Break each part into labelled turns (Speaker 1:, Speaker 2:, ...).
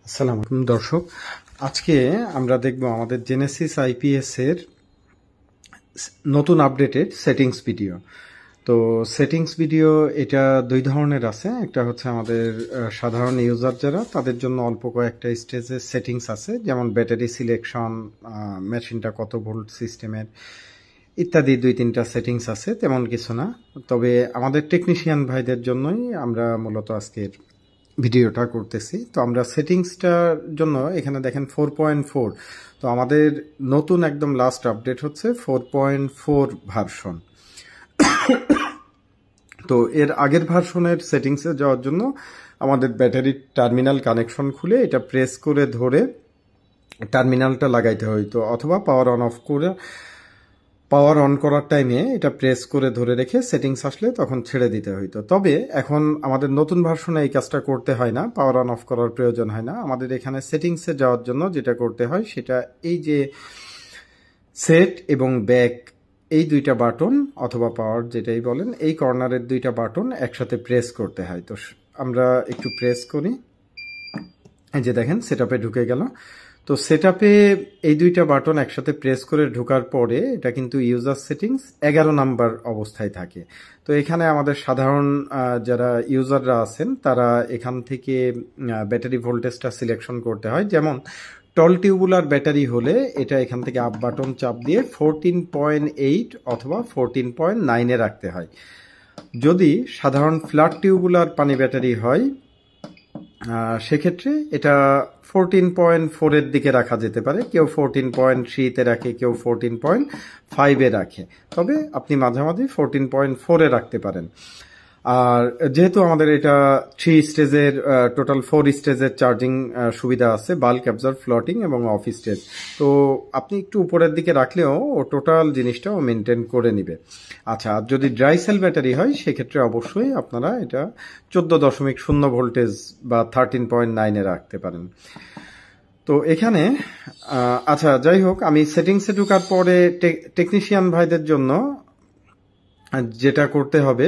Speaker 1: আসসালামু আলাইকুম দর্শক, আজকে আমরা দেখব আমাদের জেনেসিস আইপিএস এর নতুন আপডেটেড সেটিংস ভিডিও। তো সেটিংস ভিডিও এটা দুই ধরনের আছে। একটা হচ্ছে আমাদের সাধারণ ইউজার যারা, তাদের জন্য অল্প কয়েকটা স্টেজের সেটিংস আছে, যেমন ব্যাটারি সিলেকশন, মেশিনটা কত ভোল্ট সিস্টেমের ইত্যাদি দুই তিনটা সেটিংস আছে, তেমন কিছু না। তবে আমাদের টেকনিশিয়ান ভাইদের জন্যই আমরা মূলত আজকের ভিডিওটা করতেছি। তো আমরা সেটিংসটার জন্য এখানে দেখেন 4.4। তো আমাদের নতুন একদম লাস্ট আপডেট হচ্ছে 4.4 ভার্সন। তো এর আগের ভার্সনের সেটিংসে যাওয়ার জন্য আমাদের ব্যাটারির টার্মিনাল কানেকশন খুলে এটা প্রেস করে ধরে টার্মিনালটা লাগাইতে হইতো, অথবা পাওয়ার অন করার টাইমে এটা প্রেস করে ধরে রেখে সেটিংস আসলে তখন ছেড়ে দিতে হইতো। তবে এখন আমাদের নতুন ভার্সনে এই কাজটা করতে হয় না, পাওয়ার অন অফ করার প্রয়োজন হয় না। আমাদের এখানে সেটিংসে যাওয়ার জন্য যেটা করতে হয় সেটা এই যে সেট এবং ব্যাক, এই দুইটা বাটন অথবা পাওয়ার যেটাই বলেন, এই কর্নারের দুইটা বাটন একসাথে প্রেস করতে হয়। তো আমরা একটু প্রেস করি, এই যে দেখেন সেটআপে ঢুকে গেল। তো সেটআপে এই দুইটা বাটন একসাথে প্রেস করে ঢোকার পরে এটা কিন্তু ইউজার সেটিংস 11 নাম্বার অবস্থায় থাকে। তো এখানে আমাদের সাধারণ যারা ইউজাররা আছেন তারা এখান থেকে ব্যাটারি ভোল্টেজটা সিলেকশন করতে হয়। যেমন টল টিউবুলার ব্যাটারি হলে এটা এখান থেকে আপ বাটন চাপ দিয়ে 14.8 অথবা 14.9 এ রাখতে হয়। যদি সাধারণ ফ্ল্যাট টিউবুলার পানি ব্যাটারি হয় সেক্ষেত্রে এটা 14.4 এর দিকে রাখা যেতে পারে। কেউ 14.3 রাখে, কেউ 14.5 এ রাখে, তবে আপনি মাঝামাঝি 14.4 এ রাখতে পারেন। আর যেহেতু আমাদের এটা 3 স্টেজের টোটাল 4 স্টেজের চার্জিং সুবিধা আছে, বাল্ক, অ্যাবজর্ব, ফ্লোটিং এবং অফ স্টেজ। তো আপনি একটু উপরের দিকে রাখলেও ও টোটাল জিনিসটা ও মেনটেন করে নিবে। আচ্ছা, আর যদি ড্রাই সেল ব্যাটারি হয় সেক্ষেত্রে অবশ্যই আপনারা এটা 14.0 ভোল্টেজ বা 13.9 এ রাখতে পারেন। তো এখানে আচ্ছা যাই হোক, আমি সেটিংসে ঢোকার পরে টেকনিশিয়ান ভাইদের জন্য যেটা করতে হবে,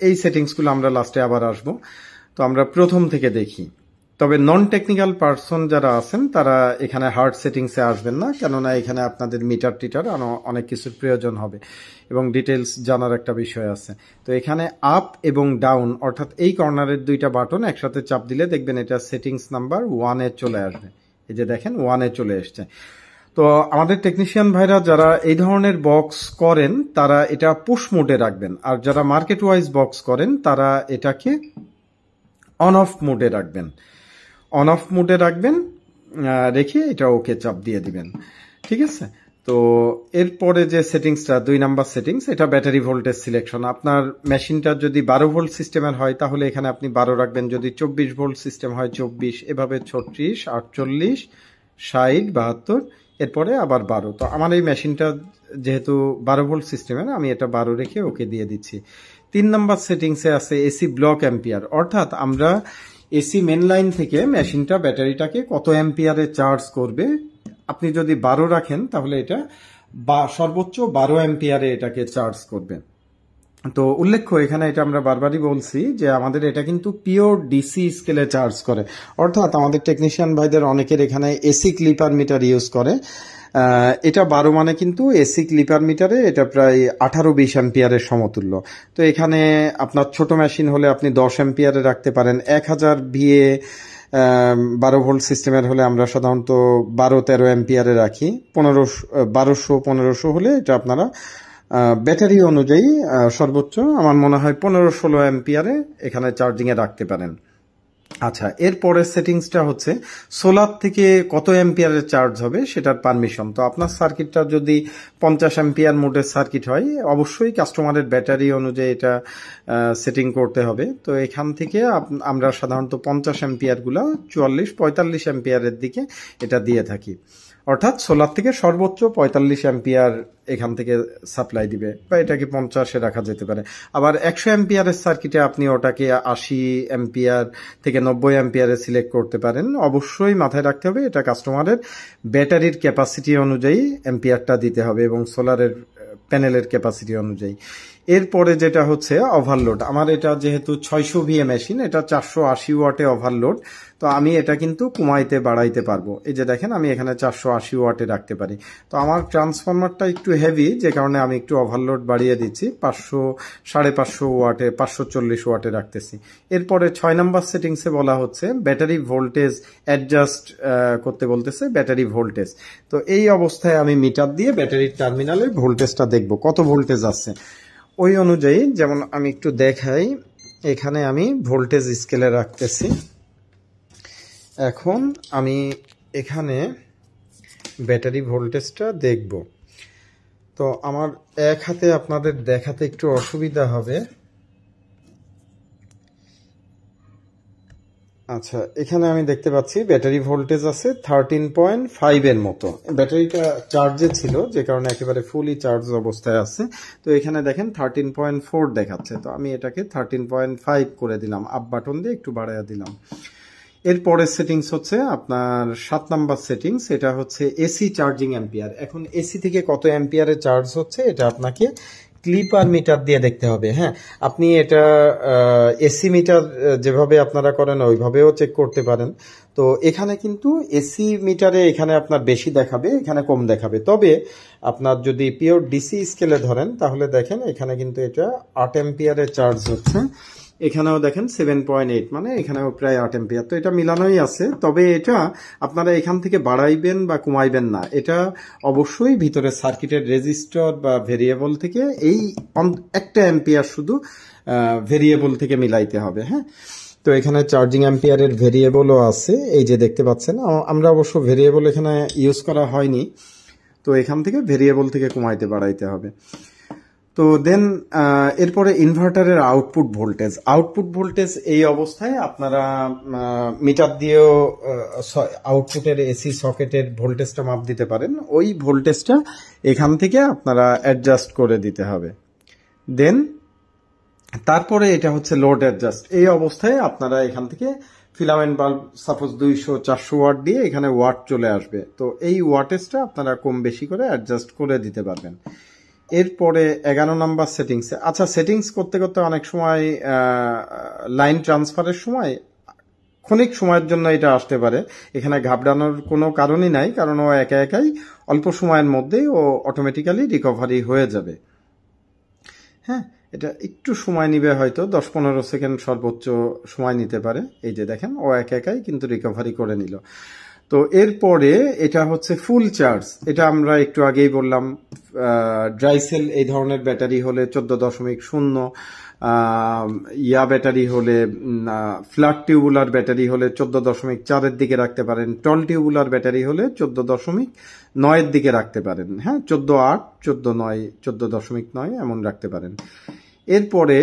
Speaker 1: এই সেটিংসগুলো আমরা লাস্টে আবার আসব। তো আমরা প্রথম থেকে দেখি। তবে নন টেকনিক্যাল পার্সন যারা আছেন তারা এখানে হার্ড সেটিংসে আসবেন না, কেননা এখানে আপনাদের মিটার টিটার অনেক কিছুর প্রয়োজন হবে এবং ডিটেলস জানার একটা বিষয় আছে। তো এখানে আপ এবং ডাউন অর্থাৎ এই কর্নারের দুইটা বাটন একসাথে চাপ দিলে দেখবেন এটা সেটিংস নাম্বার 1 এ চলে আসবে। এই যে দেখেন 1 এ চলে এসছে। তো আমাদের টেকনিশিয়ান ভাইরা যারা এই ধরনের বক্স করেন তারা এটা পুশ মোডে রাখবেন, আর যারা মার্কেট ওয়াইজ বক্স করেন তারা এটাকে অন অফ মোডে রাখবেন। অন অফ মোডে রাখবেন, রেখে এটা ওকে চাপ দিয়ে দিবেন, ঠিক আছে। তো এরপরে যে সেটিংসটা 2 নাম্বার সেটিংস, এটা ব্যাটারি ভোল্টেজ সিলেকশন। আপনার মেশিনটা যদি 12 ভোল্ট সিস্টেমের হয় তাহলে এখানে আপনি 12 রাখবেন, যদি 24 ভোল্ট সিস্টেম হয় 24, এভাবে 36, 48, 60, 72, এরপরে আবার 12। তো আমার এই মেশিনটা যেহেতু 12 ভোল্ট সিস্টেমের, আমি এটা 12 রেখে ওকে দিয়ে দিচ্ছি। 3 নাম্বার সেটিংসে আছে এসি ব্লক অ্যাম্পিয়ার, অর্থাৎ আমরা এসি মেন লাইন থেকে মেশিনটা ব্যাটারিটাকে কত অ্যাম্পিয়ারে চার্জ করবে। আপনি যদি 12 রাখেন তাহলে এটা সর্বোচ্চ 12 অ্যাম্পিয়ারে এটাকে চার্জ করবে। তো উল্লেখ্য এখানে এটা আমরা বারবারই বলছি যে আমাদের এটা কিন্তু পিওর ডিসি স্কেলে চার্জ করে, অর্থাৎ আমাদের টেকনিশিয়ান ভাইদের অনেকের এখানে এসি ক্লিপার মিটার ইউজ করে। এটা 12 মানে কিন্তু এসি ক্লিপার মিটারে এটা প্রায় 18-20 অ্যাম্পিয়ারের সমতুল্য। তো এখানে আপনার ছোট মেশিন হলে আপনি 10 অ্যাম্পিয়ারে রাখতে পারেন। 1000 ভিএ 12 ভোল্ট সিস্টেমের হলে আমরা সাধারণত 12-13 অ্যাম্পিয়ারে রাখি। 1200-1500 হলে এটা আপনারা ব্যাটারি অনুযায়ী সর্বোচ্চ আমার মনে হয় 15-16 অ্যাম্পিয়ারে এখানে চার্জিংয়ে রাখতে পারেন। আচ্ছা, এরপরের সেটিংসটা হচ্ছে সোলার থেকে কত অ্যাম্পিয়ারের চার্জ হবে সেটার পারমিশন। তো আপনার সার্কিটটা যদি 50 অ্যাম্পিয়ার মোডের সার্কিট হয় অবশ্যই কাস্টমারের ব্যাটারি অনুযায়ী এটা সেটিং করতে হবে। তো এখান থেকে আমরা সাধারণত 50 অ্যাম্পিয়ারগুলো 44-45 অ্যাম্পিয়ারের দিকে এটা দিয়ে থাকি, অর্থাৎ সোলার থেকে সর্বোচ্চ 45 অ্যাম্পিয়ার এখান থেকে সাপ্লাই দিবে, বা এটাকে 50-এ রাখা যেতে পারে। আবার 100 অ্যাম্পিয়ারের সার্কিটে আপনি ওটাকে 80 অ্যাম্পিয়ার থেকে 90 অ্যাম্পিয়ারে সিলেক্ট করতে পারেন। অবশ্যই মাথায় রাখতে হবে এটা কাস্টমারের ব্যাটারির ক্যাপাসিটি অনুযায়ী অ্যাম্পিয়ারটা দিতে হবে এবং সোলারের প্যানেলের ক্যাপাসিটি অনুযায়ী। এরপরে যেটা হচ্ছে ওভারলোড, আমার এটা যেহেতু 600 VA মেশিন, এটা 480 ওয়াটে ওভারলোড, তো আমি এটা কিন্তু কমাইতে বাড়াইতে পারবো। এই যে দেখেন আমি এখানে 480 ওয়াটে রাখতে পারি। তো আমার ট্রান্সফরমারটা একটু হেভি, যে কারণে আমি একটু ওভারলোড বাড়িয়ে দিচ্ছি, 550 ওয়াটে 540 ওয়াটে রাখতেছি। এরপরে 6 নাম্বার সেটিংসে বলা হচ্ছে ব্যাটারি ভোল্টেজ অ্যাডজাস্ট করতে বলতেছে, ব্যাটারি ভোল্টেজ। তো এই অবস্থায় আমি মিটার দিয়ে ব্যাটারির টার্মিনালে ভোল্টেজটা দেখব কত ভোল্টেজ আছে। ওই অনুযায়ী যেমন আমি একটু দেখাই, এখানে আমি ভোল্টেজ স্কেলে রাখতেছি। এখন আমি এখানে ব্যাটারি ভোল্টেজটা দেখব। তো আমার এক হাতে আপনাদের দেখাতে একটু অসুবিধা হবে। আচ্ছা, এখানে আমি দেখতে পাচ্ছি ব্যাটারি ভোল্টেজ আছে 13.5 এর মতো। ব্যাটারিটা চার্জে ছিল, যে কারণে একেবারে ফুলি চার্জ অবস্থায় আছে। তো এখানে দেখেন 13.4 দেখাচ্ছে। তো আমি এটাকে 13.5 করে দিলাম, আপ বাটন দিয়ে একটু বাড়াইয়া দিলাম। এরপরের সেটিংস হচ্ছে আপনার 7 নাম্বার সেটিংস, এটা হচ্ছে এসি চার্জিং অ্যাম্পিয়ার। এখন এসি থেকে কত অ্যাম্পিয়ারে চার্জ হচ্ছে এটা আপনাকে ক্লিপার মিটার দিয়ে দেখতে হবে। হ্যাঁ, আপনি এটা এসি মিটার যেভাবে আপনারা করেন ওইভাবেও চেক করতে পারেন। তো এখানে কিন্তু এসি মিটারে এখানে আপনার বেশি দেখাবে, এখানে কম দেখাবে। তবে আপনার যদি পিওর ডিসি স্কেলে ধরেন তাহলে দেখেন এখানে কিন্তু এটা 8 অ্যাম্পিয়ারে চার্জ হচ্ছে। এখানেও দেখেন 7.8, মানে এখানেও প্রায় 8 অ্যাম্পিয়ার। তো এটা মিলানোই আছে। তবে এটা আপনারা এখান থেকে বাড়াইবেন বা কমাইবেন না, এটা অবশ্যই ভিতরে সার্কিটের রেজিস্টর বা ভেরিয়েবল থেকে এই একটা অ্যাম্পিয়ার শুধু ভেরিয়েবল থেকে মিলাইতে হবে। হ্যাঁ, তো এখানে চার্জিং অ্যাম্পিয়ারের ভেরিয়েবলও আছে, এই যে দেখতে পাচ্ছেন। আমরা অবশ্য ভেরিয়েবল এখানে ইউজ করা হয়নি, তো এখান থেকে ভেরিয়েবল থেকে কমাইতে বাড়াইতে হবে। তো দেন এরপরে ইনভার্টারের আউটপুট ভোল্টেজ এই অবস্থায় আপনারা মিটার দিয়েও আউটপুটের এসি সকেটের ভোল্টেজটা মাপ দিতে পারেন। ওই ভোল্টেজটা এখান থেকে আপনারা অ্যাডজাস্ট করে দিতে হবে। দেন তারপরে এটা হচ্ছে লোড অ্যাডজাস্ট। এই অবস্থায় আপনারা এখান থেকে ফিলামেন্ট বাল্ব সাপোজ 200-400 ওয়াট দিয়ে এখানে ওয়াট চলে আসবে। তো এই ওয়াটেজটা আপনারা কম বেশি করে অ্যাডজাস্ট করে দিতে পারবেন। এরপরে 11 নাম্বার সেটিংসে, আচ্ছা সেটিংস করতে করতে অনেক সময় লাইন ট্রান্সফারের সময় ক্ষণিক সময়ের জন্য এটা আসতে পারে। এখানে ঘাবড়ানোর কোনো কারণই নাই, কারণ ও একা একাই অল্প সময়ের মধ্যেই ও অটোমেটিক্যালি রিকভারি হয়ে যাবে। হ্যাঁ, এটা একটু সময় নিবে, হয়তো 10-15 সেকেন্ড সর্বোচ্চ সময় নিতে পারে। এই যে দেখেন ও একা একাই কিন্তু রিকভারি করে নিল। তো এরপরে এটা হচ্ছে ফুল চার্জ। এটা আমরা একটু আগেই বললাম, ড্রাইসেল এই ধরনের ব্যাটারি হলে 14.0, ইয়া ব্যাটারি হলে, ফ্ল্যাট টিউবুলার ব্যাটারি হলে 14.4 দিকে রাখতে পারেন। টল টিউবুলার ব্যাটারি হলে 14.9 দিকে রাখতে পারেন। হ্যাঁ, 14.8, 14.9, 14.9 এমন রাখতে পারেন। এরপরে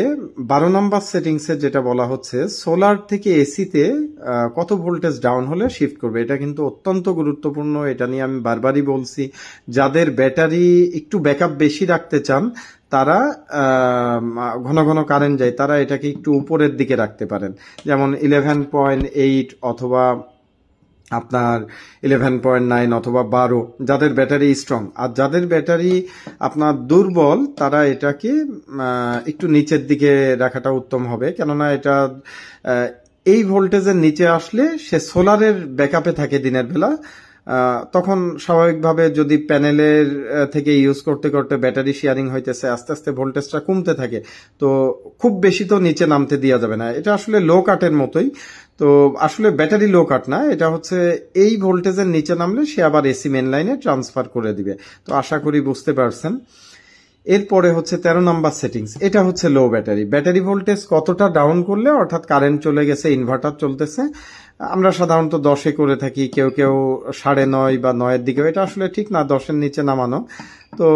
Speaker 1: 12 নাম্বার সেটিংসে যেটা বলা হচ্ছে সোলার থেকে এসিতে কত ভোল্টেজ ডাউন হলে শিফট করবে। এটা কিন্তু অত্যন্ত গুরুত্বপূর্ণ, এটা নিয়ে আমি বারবারই বলছি। যাদের ব্যাটারি একটু ব্যাকআপ বেশি রাখতে চান, তারা ঘন ঘন কারেন্ট যায়, তারা এটাকে একটু উপরের দিকে রাখতে পারেন। যেমন 11.8 অথবা আপনার 11.9 অথবা 12, যাদের ব্যাটারি স্ট্রং। আর যাদের ব্যাটারি আপনার দুর্বল, তারা এটাকে একটু নিচের দিকে রাখাটা উত্তম হবে। কেননা এটা এই ভোল্টেজের নিচে আসলে সে সোলারের ব্যাকআপে থাকে দিনের বেলা, তখন স্বাভাবিকভাবে যদি প্যানেলের থেকে ইউজ করতে করতে ব্যাটারি শেয়ারিং হইতেছে, আস্তে আস্তে ভোল্টেজটা কমতে থাকে। তো খুব বেশি তো নিচে নামতে দেওয়া যাবে না। এটা আসলে লো কাটের মতোই। তো আসলে ব্যাটারি লো কাট না, এটা হচ্ছে এই ভোল্টেজের নিচে নামলে সে আবার এসি মেন লাইনে ট্রান্সফার করে দিবে। তো আশা করি বুঝতে পারছেন। এরপরে হচ্ছে 13 নাম্বার সেটিংস, এটা হচ্ছে লো ব্যাটারি ভোল্টেজ কতটা ডাউন করলে, অর্থাৎ কারেন্ট চলে গেছে, ইনভার্টার চলতেছে, আমরা সাধারণত 10-এ করে থাকি, কেউ কেউ 9.5 বা 9-এর দিকে। এটা আসলে ঠিক না 10-এর নিচে নামানো। তো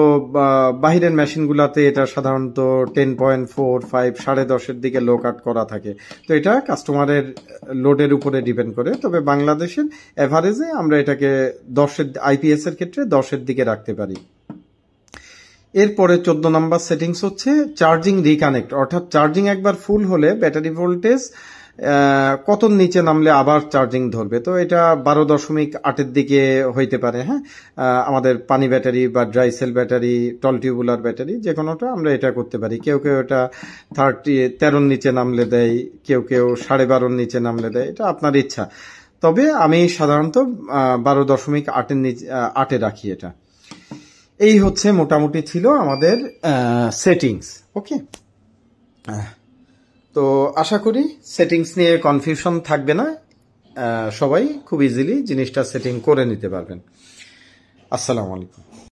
Speaker 1: বাহিরের মেশিনগুলাতে এটা সাধারণত 10.4, 5, 10.5-এর দিকে লো কাট করা থাকে। তো এটা কাস্টমারের লোডের উপরে ডিপেন্ড করে। তবে বাংলাদেশের এভারেজে আমরা এটাকে 10-এর আইপিএস এর ক্ষেত্রে 10-এর দিকে রাখতে পারি। এরপরে 14 নাম্বার সেটিংস হচ্ছে চার্জিং রিকানেক্ট, অর্থাৎ চার্জিং একবার ফুল হলে ব্যাটারি ভোল্টেজ কত নিচে নামলে আবার চার্জিং ধরবে। তো এটা 12.8-এর দিকে হইতে পারে। হ্যাঁ, আমাদের পানি ব্যাটারি বা ড্রাই সেল ব্যাটারি, টল টিউবুলার ব্যাটারি, যে কোনোটা আমরা এটা করতে পারি। কেউ কেউ এটা 13 নিচে নামলে দেয়, কেউ কেউ 12.5 নিচে নামলে দেয়, এটা আপনার ইচ্ছা। তবে আমি সাধারণত 12.8-এর নিচে 8-এ রাখি এটা। এই হচ্ছে মোটামুটি ছিল আমাদের সেটিংস। ওকে, তো আশা করি সেটিংস নিয়ে কনফিউশন থাকবে না, সবাই খুব ইজিলি জিনিসটা সেটিং করে নিতে পারবেন। আসসালামু আলাইকুম।